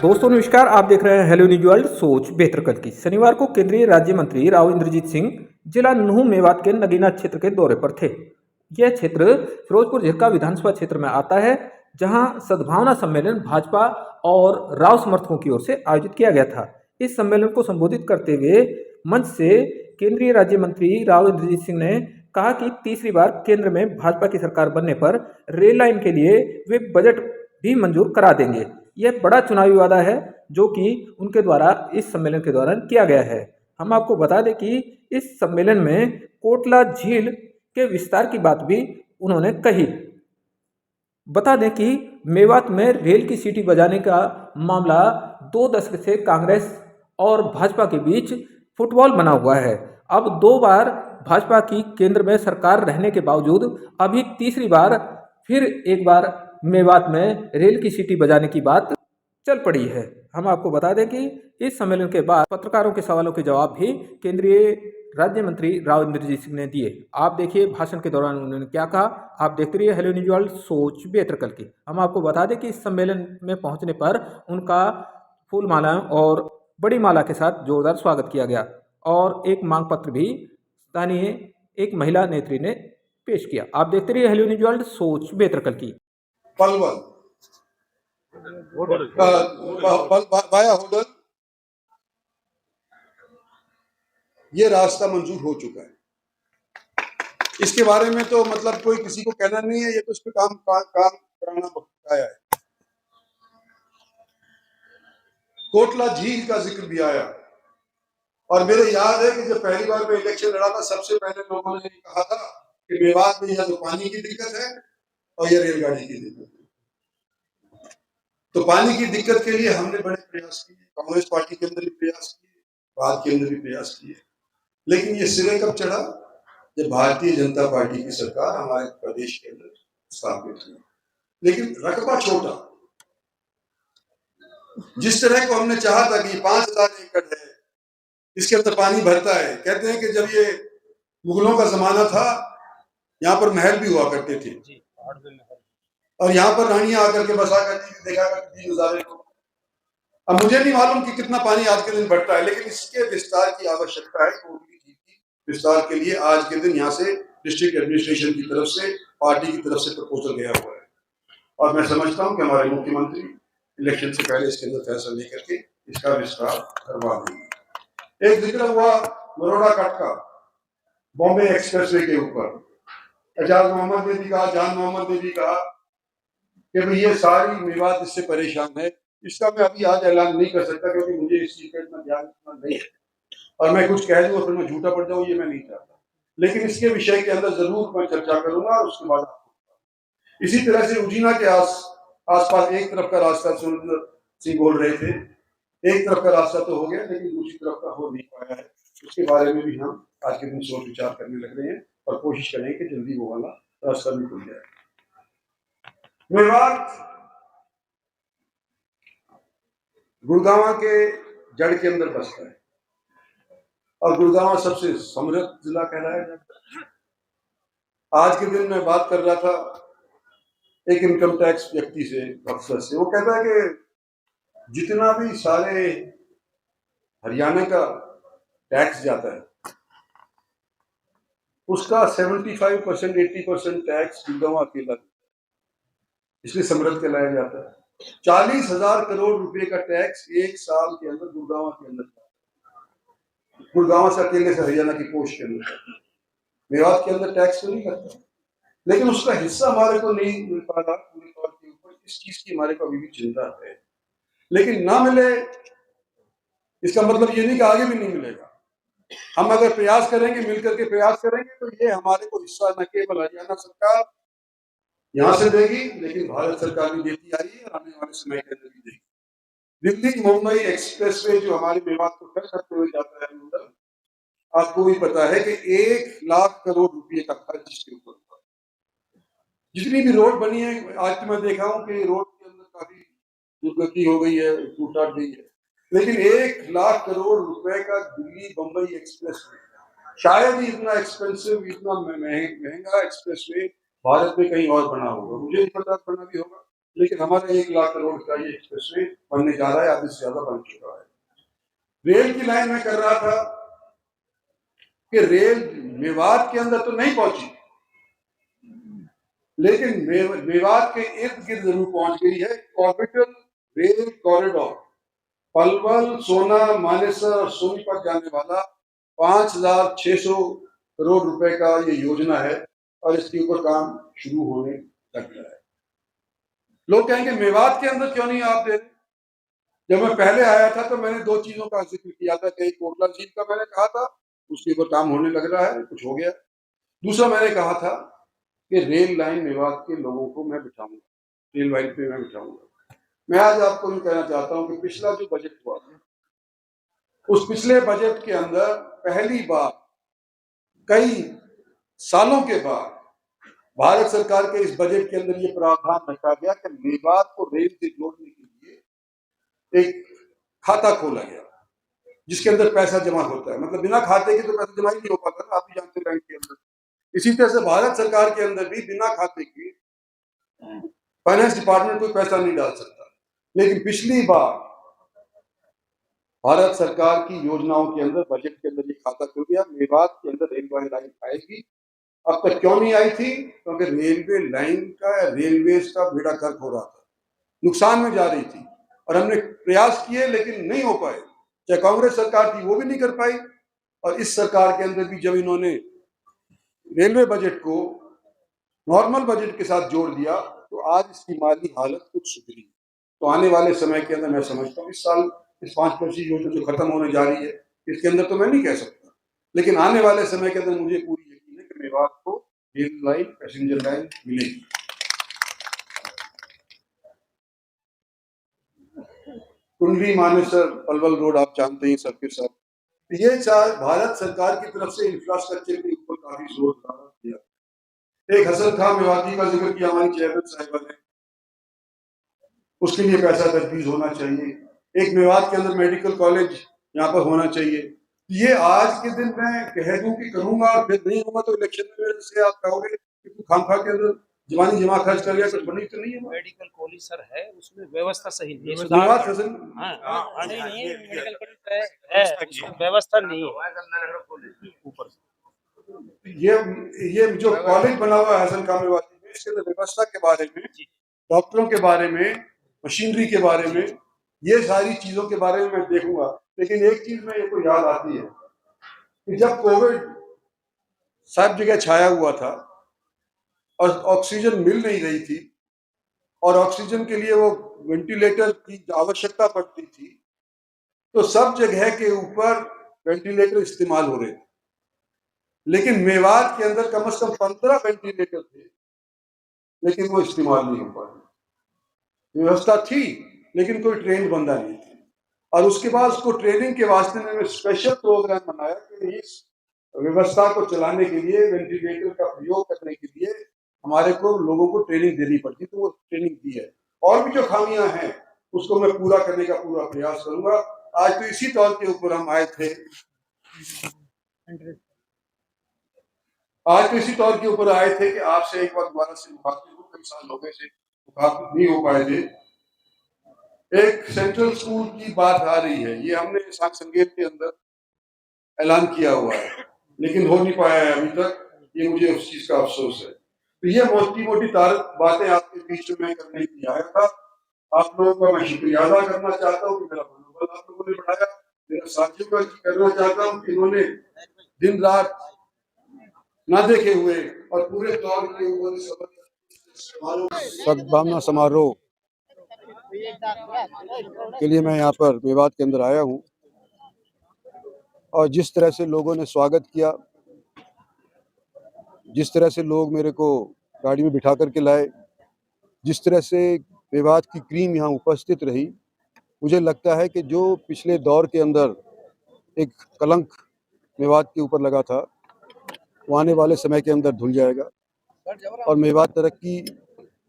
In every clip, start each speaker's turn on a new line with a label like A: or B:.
A: दोस्तों नमस्कार, आप देख रहे हैं हेलो न्यूज वर्ल्ड सोच बेहतर कल की। शनिवार को केंद्रीय राज्य मंत्री राव इंद्रजीत सिंह जिला न्हू मेवात के नगीना क्षेत्र के दौरे पर थे। यह क्षेत्र फिरोजपुर झिरका विधानसभा क्षेत्र में आता है, जहां सद्भावना सम्मेलन भाजपा और राव समर्थकों की ओर से आयोजित किया गया था। इस सम्मेलन को संबोधित करते हुए मंच से केंद्रीय राज्य मंत्री राव इंद्रजीत सिंह ने कहा कि तीसरी बार केंद्र में भाजपा की सरकार बनने पर रेल लाइन के लिए वे बजट भी मंजूर करा देंगे। यह बड़ा चुनावी वादा है जो कि उनके द्वारा इस सम्मेलन के दौरान किया गया है। हम आपको बता दें कि इस सम्मेलन में कोटला झील के विस्तार की बात भी उन्होंने कही। बता दें कि मेवात में रेल की सीटी बजाने का मामला 2 दशक से कांग्रेस और भाजपा के बीच फुटबॉल बना हुआ है। अब 2 बार भाजपा की केंद्र में सरकार रहने के बावजूद अभी तीसरी बार फिर एक बार मेवात में रेल की सीटी बजाने की बात चल पड़ी है। हम आपको बता दें कि इस सम्मेलन के बाद पत्रकारों के सवालों के जवाब भी केंद्रीय राज्य मंत्री राव इंद्रजीत सिंह ने दिए। आप देखिए भाषण के दौरान उन्होंने क्या कहा। आप देखते रहिए हेलो न्यूज वर्ल्ड सोच बेहतर कल की। हम आपको बता दें कि इस सम्मेलन में पहुंचने पर उनका फूल मालाएं और बड़ी माला के साथ जोरदार स्वागत किया गया और एक मांग पत्र भी स्थानीय एक महिला नेत्री ने पेश किया। आप देखते रहिए हेलो न्यूज वर्ल्ड सोच बेहतर कल की।
B: पलवल वाया होडल ये रास्ता मंजूर हो चुका है। इसके बारे में तो मतलब कोई किसी को कहना नहीं है, ये तो उस पर काम कराना बकाया है। कोटला झील का जिक्र भी आया और मेरे याद है कि जब पहली बार मैं इलेक्शन लड़ा था, सबसे पहले लोगों ने कहा था कि मेवात में या तो पानी की दिक्कत है और यह रेलगाड़ी की दिक्कत है। तो पानी की दिक्कत के लिए हमने बड़े प्रयास किए, कांग्रेस पार्टी के अंदर भी प्रयास किए, भारत के अंदर भी प्रयास किए, लेकिन ये सिरे कब चढ़ा जब भारतीय जनता पार्टी की सरकार हमारे प्रदेश के अंदर स्थापित हुई। लेकिन रकबा छोटा, जिस तरह को हमने चाहा था कि 5000 एकड़ है, इसके अंदर पानी भरता है। कहते हैं कि जब ये मुगलों का जमाना था, यहाँ पर महल भी हुआ करते थे और यहाँ पर रानियां आकर के बसा करती थी, देखा करती थी नजारे को। अब मुझे नहीं मालूम कि कितना पानी आज के दिन बढ़ता है, लेकिन इसके विस्तार की आवश्यकता है। विस्तार के लिए आज के दिन यहाँ से डिस्ट्रिक्ट एडमिनिस्ट्रेशन की तरफ से, पार्टी की तरफ से प्रपोजल गया हुआ है और मैं समझता हूँ कि हमारे मुख्यमंत्री इलेक्शन से पहले इसके अंदर फैसला लेकर के इसका विस्तार करवा देंगे। एक जिक्र हुआ बड़ौदा कट का, बॉम्बे एक्सप्रेसवे के ऊपर एजाज मोहम्मद ने भी कहा, जान मोहम्मद ने भी कहा कि भाई ये सारी मेवात इससे परेशान है। इसका मैं अभी आज ऐलान नहीं कर सकता क्योंकि मुझे इस चीज का इतना ध्यान नहीं है और मैं कुछ कह दूं और फिर मैं झूठा पड़ जाऊं, ये मैं नहीं चाहता। लेकिन इसके विषय के अंदर जरूर मैं चर्चा करूंगा और उसके बाद इसी तरह से उजीना के आसपास एक तरफ का रास्ता सुरेंद्र सिंह बोल रहे थे, एक तरफ का रास्ता तो हो गया लेकिन दूसरी तरफ का हो नहीं पाया है। उसके बारे में भी हम आज के दिन सोच विचार करने लग रहे हैं और कोशिश करें कि जल्दी वो वाला रास्ता भी खुल जाए। मेवात गुड़गांव के जड़ के अंदर बसता है और गुड़गांव सबसे समृद्ध जिला कहलाया जाता है। आज के दिन मैं बात कर रहा था एक इनकम टैक्स व्यक्ति से, अफसर से, वो कहता है कि जितना भी सारे हरियाणा का टैक्स जाता है उसका 75% 80% टैक्स गुड़गांव अकेला, इसलिए समृद्ध कहलाया जाता है। 40,000 करोड़ रुपए का टैक्स एक साल के अंदर गुड़गांव के अंदर, गुड़गांव से अकेले से हरियाणा की कोष के अंदर। मेवात के अंदर टैक्स तो नहीं करता, लेकिन उसका हिस्सा हमारे को नहीं मिल पा रहा पूरे तौर के ऊपर। इस चीज की हमारे को अभी भी चिंता है, लेकिन ना मिले इसका मतलब ये नहीं कि आगे भी नहीं मिलेगा। हम अगर प्रयास करेंगे, मिलकर के प्रयास करेंगे, तो ये हमारे को हिस्सा न केवल हरियाणा सरकार यहाँ से देगी, लेकिन भारत सरकार भी देती आ रही है और आने वाले समय के अंदर भी देगी। दिल्ली मुंबई एक्सप्रेसवे जो हमारे मेवात को टच करते हुए जाता है, आपको भी पता है कि 1 लाख करोड़ रुपए का खर्च इसके ऊपर। जितनी भी रोड बनी है, आज तो मैं देखा हूं कि रोड के अंदर काफी दुर्गति हो गई है, टूट गई है, लेकिन 1 लाख करोड़ रुपए का दिल्ली बंबई एक्सप्रेस शायद ही इतना एक्सपेंसिव, इतना महंगा एक्सप्रेस वे भारत में कहीं और बना होगा। मुझे नहीं पता बना भी होगा, लेकिन हमारा 1 लाख करोड़ का ये एक्सप्रेसवे बनने जा रहा है, आधे से ज्यादा बन चुका है। रेल की लाइन में कर रहा था कि रेल मेवात के अंदर तो नहीं पहुंची, लेकिन मेवात के इर्द गिर्द जरूर पहुंच गई है। ऑर्बिटल रेल कॉरिडोर पलवल, सोना, मानेसर और सोनीपत जाने वाला 5,600 करोड़ रुपए का ये योजना है और इसके ऊपर काम शुरू होने लग गया है। लोग कहेंगे मेवात के अंदर क्यों नहीं आप दे रहे? जब मैं पहले आया था तो मैंने 2 चीजों का जिक्र किया था कि एक कोटला झील का मैंने कहा था, उसके ऊपर काम होने लग रहा है, कुछ हो गया। दूसरा मैंने कहा था कि रेल लाइन मेवात के लोगों को मैं बिठाऊंगा, रेल लाइन पे मैं बिठाऊंगा। मैं आज आपको ये कहना चाहता हूं कि पिछला जो बजट हुआ था, उस पिछले बजट के अंदर पहली बार कई सालों के बाद भारत सरकार के इस बजट के अंदर ये प्रावधान रखा गया कि मेवात को रेल से जोड़ने के लिए एक खाता खोला गया जिसके अंदर पैसा जमा होता है। मतलब बिना खाते के तो पैसा जमा ही नहीं हो पाता ना, आप भी जानते हैं बैंक के अंदर। इसी तरह से भारत सरकार के अंदर भी बिना खाते के फाइनेंस डिपार्टमेंट कोई पैसा नहीं डाल सकता। लेकिन पिछली बार भारत सरकार की योजनाओं के अंदर बजट के अंदर ये खाता खुल गया, मेवात के अंदर रेलवे लाइन आएगी। अब तक क्यों नहीं आई थी? क्योंकि रेलवे लाइन का, रेलवेज का बेड़ा गर्क हो रहा था, नुकसान में जा रही थी और हमने प्रयास किए लेकिन नहीं हो पाए। चाहे कांग्रेस सरकार थी वो भी नहीं कर पाई, और इस सरकार के अंदर भी जब इन्होंने रेलवे बजट को नॉर्मल बजट के साथ जोड़ दिया तो आज इसकी माली हालत कुछ सुधरी। तो आने वाले समय के अंदर मैं समझता हूँ इस साल इस 5% योजना जो खत्म होने जा रही है, इसके अंदर तो मैं नहीं कह सकता, लेकिन आने वाले समय के अंदर मुझे पूरी यकीन है कि मेवात को रेल लाइन, पैसेंजर लाइन मिलेगी। कुंडली, मानेसर, पलवल रोड आप जानते हैं सबके सब। ये भारत सरकार की तरफ से इंफ्रास्ट्रक्चर के ऊपर काफी जोर दिया। एक हसन खां मेवाती का जिक्र किया हमारी चेयरमैन साहिबा ने, उसके लिए पैसा तजवीज होना चाहिए। एक मेवात के अंदर मेडिकल कॉलेज यहाँ पर होना चाहिए। ये आज के दिन मैं कह दूं कि करूंगा और फिर नहीं होगा तो इलेक्शन में मेरे से आप कहोगे कि तू खामखा के अंदर जवानी जमा खर्च कर गया, कुछ बनी तो नहीं है।
C: मेडिकल कॉलेज सर है, उसमें व्यवस्था सही नहीं है।
B: मेवात हसन
C: नहीं, मेडिकल कॉलेज है, उसमें व्यवस्था नहीं है। ऊपर
B: ये जो कॉलेज बना हुआ है हसन खां मेवाती में, इसके अंदर व्यवस्था के बारे में, डॉक्टरों के बारे में, मशीनरी के बारे में, ये सारी चीजों के बारे में मैं देखूंगा। लेकिन एक चीज मेरे को याद आती है कि जब कोविड सब जगह छाया हुआ था और ऑक्सीजन मिल नहीं रही थी और ऑक्सीजन के लिए वो वेंटिलेटर की आवश्यकता पड़ती थी, तो सब जगह के ऊपर वेंटिलेटर इस्तेमाल हो रहे थे। लेकिन मेवात के अंदर कम से कम 15 वेंटिलेटर थे, लेकिन वो इस्तेमाल नहीं हो पाए। व्यवस्था थी लेकिन कोई ट्रेन बंदा नहीं थी। और उसके बाद उसको ट्रेनिंग के वास्ते मैंने स्पेशल प्रोग्राम बनाया कि इस व्यवस्था को चलाने के लिए, वेंटिलेटर का प्रयोग करने के लिए हमारे को लोगों को ट्रेनिंग देनी पड़ती, तो वो ट्रेनिंग दी है। और भी जो खामियां हैं उसको मैं पूरा करने का पूरा प्रयास करूंगा। आज तो इसी तौर के ऊपर हम आए थे, आज तो इसी तौर के ऊपर आए थे कि आपसे एक बार दोबारा से मुखातिब हूँ। कई साल हो गए से मुखातिब नहीं हो पाए थे। एक सेंट्रल स्कूल की बात आ रही है, ये हमने साख संगेत के अंदर ऐलान किया हुआ है, लेकिन हो नहीं पाया है अभी तक। ये मुझे उस चीज का अफसोस है। तो ये मोटी मोटी बातें आपके बीच में करने के लिए आया था। आप लोगों का मैं शुक्रिया अदा करना चाहता हूँ कि मेरा मनोबल आप लोगों ने बढ़ाया। मेरा साथियों का करना चाहता हूँ कि इन्होंने दिन रात ना देखे हुए और पूरे तौर के ऊपर सद्भावना समारोह के लिए मैं यहाँ पर मेवात के अंदर आया हूँ। और जिस तरह से लोगों ने स्वागत किया, जिस तरह से लोग मेरे को गाड़ी में बिठा करके लाए, जिस तरह से मेवात की क्रीम यहाँ उपस्थित रही, मुझे लगता है कि जो पिछले दौर के अंदर एक कलंक मेवात के ऊपर लगा था, वो आने वाले समय के अंदर धुल जाएगा और मेवात तरक्की,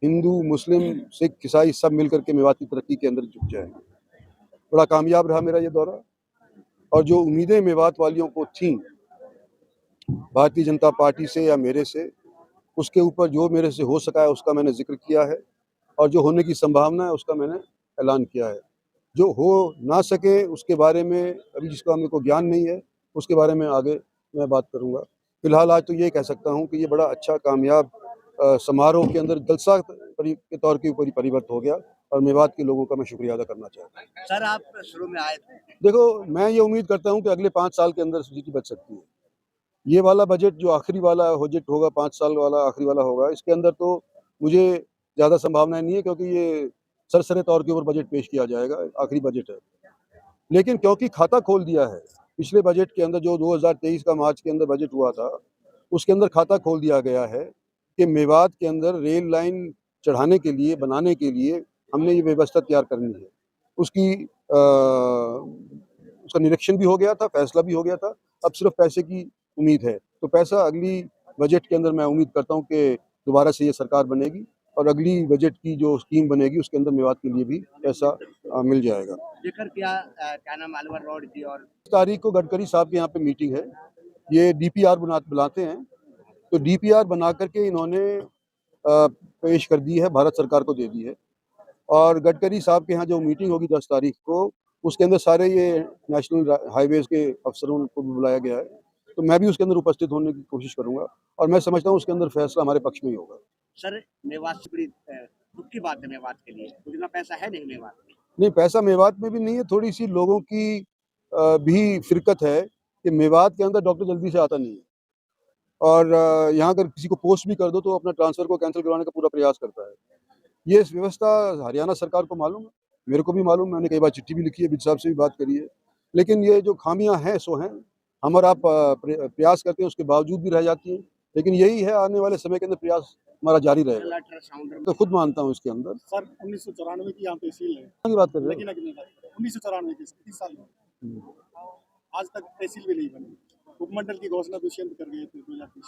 B: हिंदू, मुस्लिम, सिख, ईसाई सब मिलकर के मेवात की तरक्की के अंदर जुट जाएंगे। बड़ा कामयाब रहा मेरा ये दौरा, और जो उम्मीदें मेवात वालियों को थीं भारतीय जनता पार्टी से या मेरे से, उसके ऊपर जो मेरे से हो सका है उसका मैंने जिक्र किया है।
D: और जो होने की संभावना है उसका मैंने ऐलान किया है। जो हो ना सके उसके बारे में अभी जिसका मेरे को ज्ञान नहीं है उसके बारे में आगे मैं बात करूँगा। फिलहाल आज तो ये कह सकता हूँ कि ये बड़ा अच्छा कामयाब समारोह के अंदर जलसा के तौर के ऊपर ही परिवर्त हो गया और मेवात के लोगों का मैं शुक्रिया अदा करना चाहता हूँ।
E: सर आप शुरू में आए थे।
D: देखो, मैं ये उम्मीद करता हूँ कि अगले 5 साल के अंदर स्थिति बच सकती है। ये वाला बजट जो आखिरी वाला बजट होगा, 5 साल वाला आखिरी वाला होगा, इसके अंदर तो मुझे ज़्यादा संभावनाएँ नहीं है क्योंकि ये सरसरे तौर के ऊपर बजट पेश किया जाएगा, आखिरी बजट है। लेकिन क्योंकि खाता खोल दिया है, पिछले बजट के अंदर जो 2023 का मार्च के अंदर बजट हुआ था, उसके अंदर खाता खोल दिया गया है कि मेवात के अंदर रेल लाइन चढ़ाने के लिए, बनाने के लिए हमने ये व्यवस्था तैयार करनी है। उसका निरीक्षण भी हो गया था, फैसला भी हो गया था, अब सिर्फ पैसे की उम्मीद है। तो पैसा अगली बजट के अंदर मैं उम्मीद करता हूँ कि दोबारा से ये सरकार बनेगी और अगली बजट की जो स्कीम बनेगी उसके अंदर मेवात के लिए भी पैसा मिल जाएगा।
E: जेकर क्या नाम अलवर रोड की और
D: तारीख को गडकरी साहब के यहाँ पे मीटिंग है। ये डीपीआर बुलाते हैं, तो डीपीआर बना करके इन्होंने पेश कर दी है, भारत सरकार को दे दी है। और गडकरी साहब के यहाँ जो मीटिंग होगी 10 तारीख को, उसके अंदर सारे ये नेशनल हाईवेज के अफसरों को भी बुलाया गया है। तो मैं भी उसके अंदर उपस्थित होने की कोशिश करूंगा और मैं समझता हूँ उसके अंदर फैसला हमारे पक्ष में ही होगा।
E: सर मेवात से बड़ी दुख की बात है मेवात के लिए, उतना पैसा है नहीं मेवात में।
D: नहीं, पैसा मेवात में भी नहीं है, थोड़ी सी लोगों की भी फिरकत है कि मेवात के अंदर डॉक्टर जल्दी से आता नहीं है और यहाँ अगर किसी को पोस्ट भी कर दो तो अपना ट्रांसफर को कैंसिल करवाने का पूरा प्रयास करता है। ये व्यवस्था हरियाणा सरकार को मालूम है, मेरे को भी मालूम है, मैंने कई बार चिट्ठी भी लिखी है, विज साहब से भी बात करी है। लेकिन ये जो खामियां हैं सो हैं, हम और आप प्रयास करते हैं उसके बावजूद भी रह जाती हैं। लेकिन यही है, आने वाले समय के अंदर प्रयास हमारा जारी रहेगा।
E: अल्ट्रासाउंड
D: तो खुद मानता हूँ इसके अंदर।
F: सर 1994 की यहाँ तहसील है,
D: की बात कर रहे
F: लेकिन 1994 की 30 साल में आज तक तहसील भी नहीं बनी। उपमंडल की घोषणा दुष्यंत कर गए थे 2020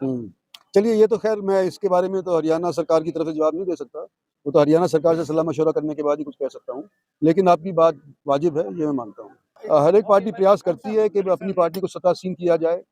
D: हो। चलिए, ये तो खैर मैं इसके बारे में तो हरियाणा सरकार की तरफ से जवाब नहीं दे सकता, वो तो हरियाणा सरकार से सलाह मशवरा करने के बाद ही कुछ कह सकता हूँ। लेकिन आपकी बात वाजिब है, ये मैं मानता हूँ। हर एक पार्टी प्रयास करती है कि अपनी पार्टी को सत्तासीन किया जाए।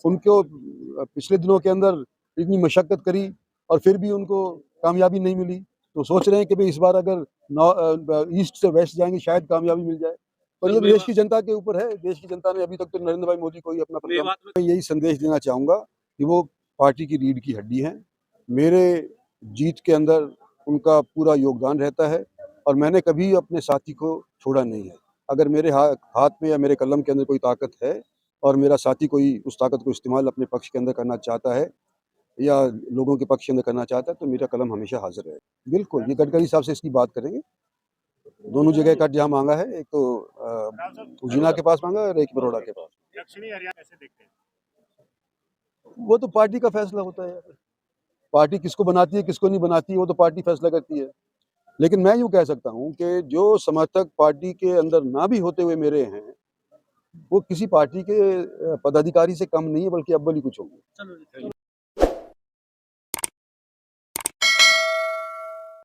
D: उनको पिछले दिनों के अंदर इतनी मशक्कत करी और फिर भी उनको कामयाबी नहीं मिली, तो सोच रहे हैं कि भाई इस बार अगर ईस्ट से वेस्ट जाएंगे शायद कामयाबी मिल जाए। पर ये देश की जनता के ऊपर है। देश की जनता ने अभी तक तो नरेंद्र भाई मोदी को ही अपना मैं यही संदेश देना चाहूँगा कि वो पार्टी की रीढ़ की हड्डी हैं। मेरे जीत के अंदर उनका पूरा योगदान रहता है और मैंने कभी अपने साथी को छोड़ा नहीं है। अगर मेरे हाथ में या मेरे कलम के अंदर कोई ताकत है और मेरा साथी कोई उस ताकत को इस्तेमाल अपने पक्ष के अंदर करना चाहता है या लोगों के पक्ष के अंदर करना चाहता है, तो मेरा कलम हमेशा हाजिर है। बिल्कुल, ये गडकरी साहब से इसकी बात करेंगे। दोनों जगह कट जहाँ मांगा है, एक तो उजीना के पास मांगा और एक बड़ौदा के पास।
F: दक्षिणी हरियाणा कैसे देखते हैं?
D: वो तो पार्टी का फैसला होता है। पार्टी किसको बनाती है किसको नहीं बनाती है वो तो पार्टी फैसला करती है। लेकिन मैं यूँ कह सकता हूँ कि जो समर्थक पार्टी के अंदर ना भी होते हुए मेरे हैं, वो किसी पार्टी के पदाधिकारी से कम नहीं है, बल्कि अव्वल ही कुछ होंगे।